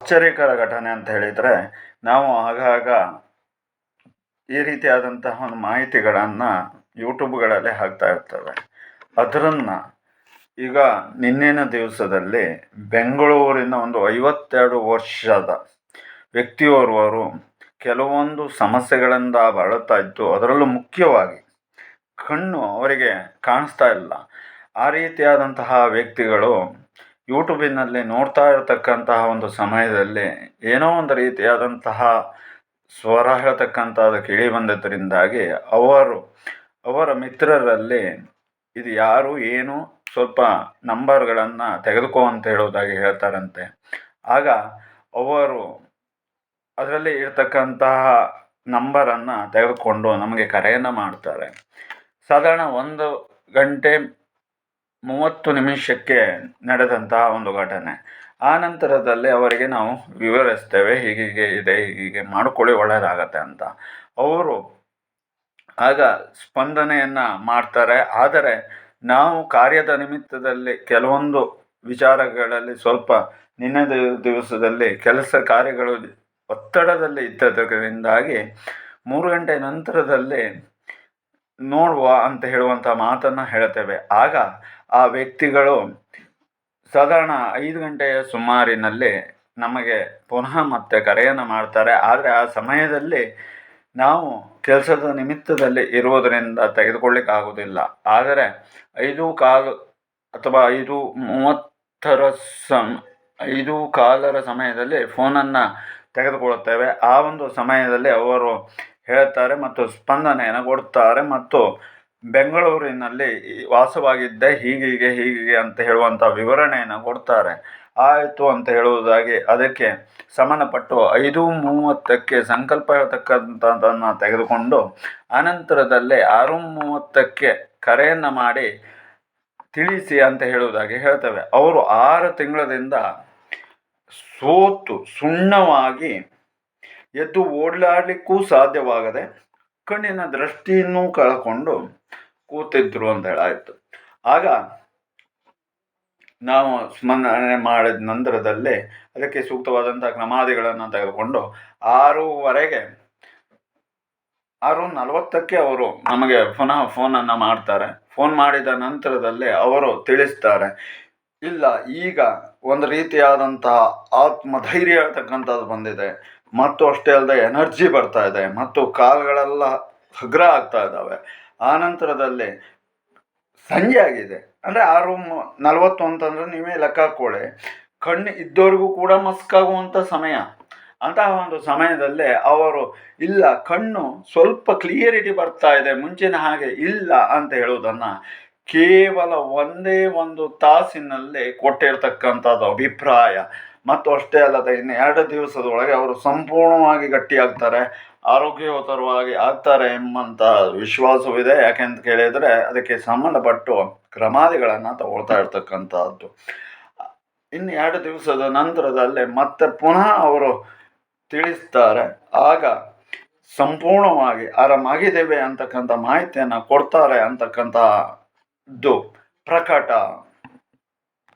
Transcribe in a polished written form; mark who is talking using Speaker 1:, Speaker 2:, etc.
Speaker 1: ಆಶ್ಚರ್ಯಕರ ಘಟನೆ ಅಂತ ಹೇಳಿದರೆ, ನಾವು ಆಗಾಗ ಈ ರೀತಿಯಾದಂತಹ ಒಂದು ಮಾಹಿತಿಗಳನ್ನು ಯೂಟ್ಯೂಬ್ಗಳಲ್ಲಿ ಹಾಕ್ತಾ ಇರ್ತವೆ. ಅದರನ್ನು ಈಗ ನಿನ್ನೆನ ದಿವಸದಲ್ಲಿ ಬೆಂಗಳೂರಿನ ಒಂದು 52 ವರ್ಷದ ವ್ಯಕ್ತಿಯೋರ್ವರು ಕೆಲವೊಂದು ಸಮಸ್ಯೆಗಳಿಂದ ಬಳಲ್ತಾ ಇದ್ದು, ಅದರಲ್ಲೂ ಮುಖ್ಯವಾಗಿ ಕಣ್ಣು ಅವರಿಗೆ ಕಾಣಿಸ್ತಾ ಇಲ್ಲ. ಆ ರೀತಿಯಾದಂತಹ ವ್ಯಕ್ತಿಗಳು ಯೂಟ್ಯೂಬಿನಲ್ಲಿ ನೋಡ್ತಾ ಇರತಕ್ಕಂತಹ ಒಂದು ಸಮಯದಲ್ಲಿ ಏನೋ ಒಂದು ರೀತಿಯಾದಂತಹ ಸ್ವರ ಹೇಳ್ತಕ್ಕಂಥದ್ದು ಕೇಳಿ ಬಂದಿದ್ದರಿಂದಾಗಿ ಅವರ ಮಿತ್ರರಲ್ಲಿ ಇದು ಯಾರು ಏನು ಸ್ವಲ್ಪ ನಂಬರ್ಗಳನ್ನು ತೆಗೆದುಕೋ ಅಂತ ಹೇಳೋದಾಗಿ ಹೇಳ್ತಾರಂತೆ. ಆಗ ಅವರು ಅದರಲ್ಲಿ ಇರ್ತಕ್ಕಂತಹ ನಂಬರನ್ನು ತೆಗೆದುಕೊಂಡು ನಮಗೆ ಕರೆಯನ್ನು ಮಾಡ್ತಾರೆ. ಸಾಧಾರಣ 1 ಗಂಟೆ 30 ನಿಮಿಷಕ್ಕೆ ನಡೆದಂತಹ ಒಂದು ಘಟನೆ. ಆ ನಂತರದಲ್ಲಿ ಅವರಿಗೆ ನಾವು ವಿವರಿಸ್ತೇವೆ, ಹೀಗೀಗೆ ಇದೆ, ಹೀಗೆ ಮಾಡಿಕೊಳ್ಳಿ ಒಳ್ಳೆಯದಾಗತ್ತೆ ಅಂತ. ಅವರು ಆಗ ಸ್ಪಂದನೆಯನ್ನು ಮಾಡ್ತಾರೆ. ಆದರೆ ನಾವು ಕಾರ್ಯದ ನಿಮಿತ್ತದಲ್ಲಿ ಕೆಲವೊಂದು ವಿಚಾರಗಳಲ್ಲಿ ಸ್ವಲ್ಪ ನಿನ್ನೆ ದಿವಸದಲ್ಲಿ ಕೆಲಸ ಕಾರ್ಯಗಳು ಒತ್ತಡದಲ್ಲಿ ಇದ್ದದರಿಂದಾಗಿ 3 ಗಂಟೆ ನಂತರದಲ್ಲಿ ನೋಡುವ ಅಂತ ಹೇಳುವಂಥ ಮಾತನ್ನು ಹೇಳ್ತೇವೆ. ಆಗ ಆ ವ್ಯಕ್ತಿಗಳು ಸಾಧಾರಣ 5 ಗಂಟೆಯ ಸುಮಾರಿನಲ್ಲಿ ನಮಗೆ ಪುನಃ ಮತ್ತೆ ಕರೆಯನ್ನು ಮಾಡ್ತಾರೆ. ಆದರೆ ಆ ಸಮಯದಲ್ಲಿ ನಾವು ಕೆಲಸದ ನಿಮಿತ್ತದಲ್ಲಿ ಇರುವುದರಿಂದ ತೆಗೆದುಕೊಳ್ಳಿಕ್ಕಾಗೋದಿಲ್ಲ. ಆದರೆ 5:15 ಅಥವಾ 5:30 ಸಮಯದಲ್ಲಿ ಫೋನನ್ನು ತೆಗೆದುಕೊಳ್ಳುತ್ತೇವೆ. ಆ ಒಂದು ಸಮಯದಲ್ಲಿ ಅವರು ಹೇಳ್ತಾರೆ ಮತ್ತು ಸ್ಪಂದನೆಯನ್ನು ಕೊಡ್ತಾರೆ ಮತ್ತು ಬೆಂಗಳೂರಿನಲ್ಲಿ ವಾಸವಾಗಿದ್ದೆ, ಹೀಗೆ ಅಂತ ಹೇಳುವಂಥ ವಿವರಣೆಯನ್ನು ಕೊಡ್ತಾರೆ. ಆಯಿತು ಅಂತ ಹೇಳುವುದಾಗಿ ಅದಕ್ಕೆ ಸಂಬಂಧಪಟ್ಟು 5:30ಕ್ಕೆ ಸಂಕಲ್ಪ ಹೇಳ್ತಕ್ಕಂಥದ್ದನ್ನು ತೆಗೆದುಕೊಂಡು ಆನಂತರದಲ್ಲೇ 6:30ಕ್ಕೆ ಕರೆಯನ್ನು ಮಾಡಿ ತಿಳಿಸಿ ಅಂತ ಹೇಳುವುದಾಗಿ ಹೇಳ್ತೇವೆ. ಅವರು 6 ತಿಂಗಳಿಂದ ಸೋತು ಸುಣ್ಣವಾಗಿ ಎದ್ದು ಓಡಾಡಲಿಕ್ಕೂ ಸಾಧ್ಯವಾಗದೆ ಕಣ್ಣಿನ ದೃಷ್ಟಿಯನ್ನು ಕಳ್ಕೊಂಡು ಕೂತಿದ್ರು ಅಂತ ಹೇಳಾಯಿತು. ಆಗ ನಾವು ಸ್ಪಂದನೆ ಮಾಡಿದ ನಂತರದಲ್ಲೇ ಅದಕ್ಕೆ ಸೂಕ್ತವಾದಂಥ ಕ್ರಮಾದಿಗಳನ್ನು ತೆಗೆದುಕೊಂಡು 6:40ಕ್ಕೆ ಅವರು ನಮಗೆ ಪುನಃ ಫೋನನ್ನು ಮಾಡ್ತಾರೆ. ಫೋನ್ ಮಾಡಿದ ನಂತರದಲ್ಲೇ ಅವರು ತಿಳಿಸ್ತಾರೆ, ಇಲ್ಲ ಈಗ ಒಂದು ರೀತಿಯಾದಂತಹ ಆತ್ಮಧೈರ್ಯ ಹೇಳ್ತಕ್ಕಂಥದ್ದು ಬಂದಿದೆ ಮತ್ತು ಅಷ್ಟೇ ಅಲ್ಲದೆ ಎನರ್ಜಿ ಬರ್ತಾ ಇದೆ ಮತ್ತು ಕಾಲುಗಳೆಲ್ಲ ಹಗುರ ಆಗ್ತಾ ಇದ್ದಾವೆ. ಆ ನಂತರದಲ್ಲಿ ಸಂಜೆ ಆಗಿದೆ ಅಂದರೆ 6:40 ಅಂತಂದರೆ ನೀವೇ ಲೆಕ್ಕ ಹಾಕ್ಕೊಳ್ಳಿ, ಕಣ್ಣು ಇದ್ದವರಿಗೂ ಕೂಡ ಮಸ್ಕಾಗುವಂಥ ಸಮಯ. ಅಂತಹ ಒಂದು ಸಮಯದಲ್ಲೇ ಅವರು ಇಲ್ಲ ಕಣ್ಣು ಸ್ವಲ್ಪ ಕ್ಲಿಯರಿಟಿ ಬರ್ತಾ ಇದೆ, ಮುಂಚಿನ ಹಾಗೆ ಇಲ್ಲ ಅಂತ ಹೇಳುವುದನ್ನು ಕೇವಲ 1 ತಾಸಿನಲ್ಲಿ ಕೊಟ್ಟಿರ್ತಕ್ಕಂಥದ್ದು ಅಭಿಪ್ರಾಯ. ಮತ್ತು ಅಷ್ಟೇ ಅಲ್ಲದೆ ಇನ್ನು 2 ದಿವಸದೊಳಗೆ ಅವರು ಸಂಪೂರ್ಣವಾಗಿ ಗಟ್ಟಿಯಾಗ್ತಾರೆ, ಆರೋಗ್ಯಯುತವಾಗಿ ಆಗ್ತಾರೆ ಎಂಬಂಥ ವಿಶ್ವಾಸವಿದೆ. ಯಾಕೆಂತ ಕೇಳಿದರೆ ಅದಕ್ಕೆ ಸಂಬಂಧಪಟ್ಟು ಕ್ರಮಾದಿಗಳನ್ನು ತಗೊಳ್ತಾ ಇರ್ತಕ್ಕಂಥದ್ದು. ಇನ್ನು 2 ದಿವಸದ ನಂತರದಲ್ಲೇ ಮತ್ತೆ ಪುನಃ ಅವರು ತಿಳಿಸ್ತಾರೆ. ಆಗ ಸಂಪೂರ್ಣವಾಗಿ ಆರಾಮಾಗಿದ್ದೇವೆ ಅಂತಕ್ಕಂಥ ಮಾಹಿತಿಯನ್ನು ಕೊಡ್ತಾರೆ ಅಂತಕ್ಕಂಥದ್ದು ಪ್ರಕಟ